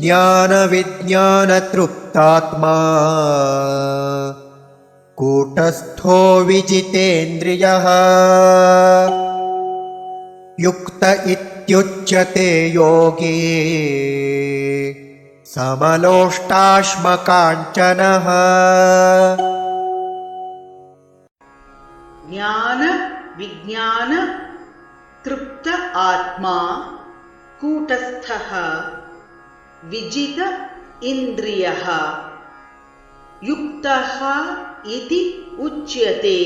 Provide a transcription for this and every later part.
ज्ञानविज्ञानतृप्तात्मा कूटस्थो विजितेन्द्रियः युक्त इत्युच्यते योगी समलोष्टाश्मकाञ्चनः। ज्ञान विज्ञान तृप्त आत्मा कूटस्थः विजित इन्द्रियः युक्तः इति उच्यते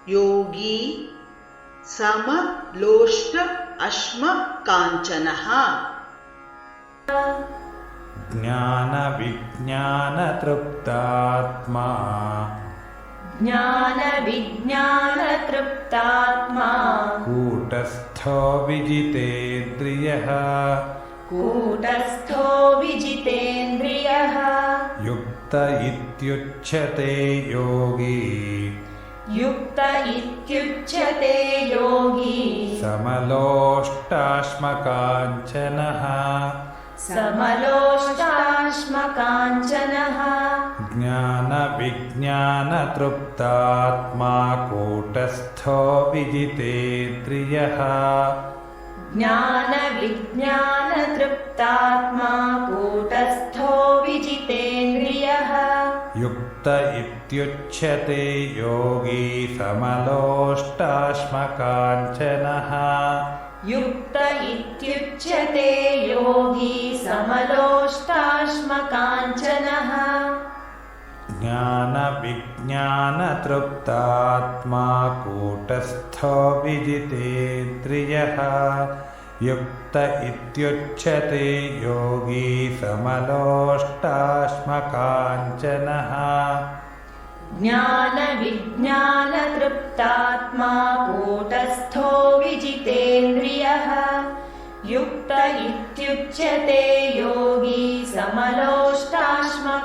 योगी समलोष्ट अश्मकाञ्चनः। ज्ञान विज्ञान तृप्तात्मा ज्ञान विज्ञान तृप्तात्मा कूटस्थो विजितेन्द्रियः कूटस्थो विजितेन्द्रियः युक्त इत्युच्यते योगी युक्त इत्युच्यते योगी समलोष्टाश्मकाञ्चनः समलोष्टाश्मकाञ्चनः। ज्ञान विज्ञान तृप्तात्मा कूटस्थो विजितेन्द्रियः ज्ञान विज्ञान तृप्तात्मा कूटस्थो विजितेन्द्रियः युक्त इत्युच्यते योगी समलोष्टाश्मकाञ्चनः युक्त इत्युच्यते योगी समलोष्टाश्मकाञ्चनः। ज्ञान विज्ञान तृप्तात्मा कूटस्थो विजितेन्द्रियः युक्त इत्युच्यते योगी समलोष्टाश्मकाञ्चनः। ज्ञान विज्ञान तृप्तात्मा कूटस्थो विजितेन्द्रियः युक्त इत्युच्यते योगी समलोष्टाश्मकाञ्चनः।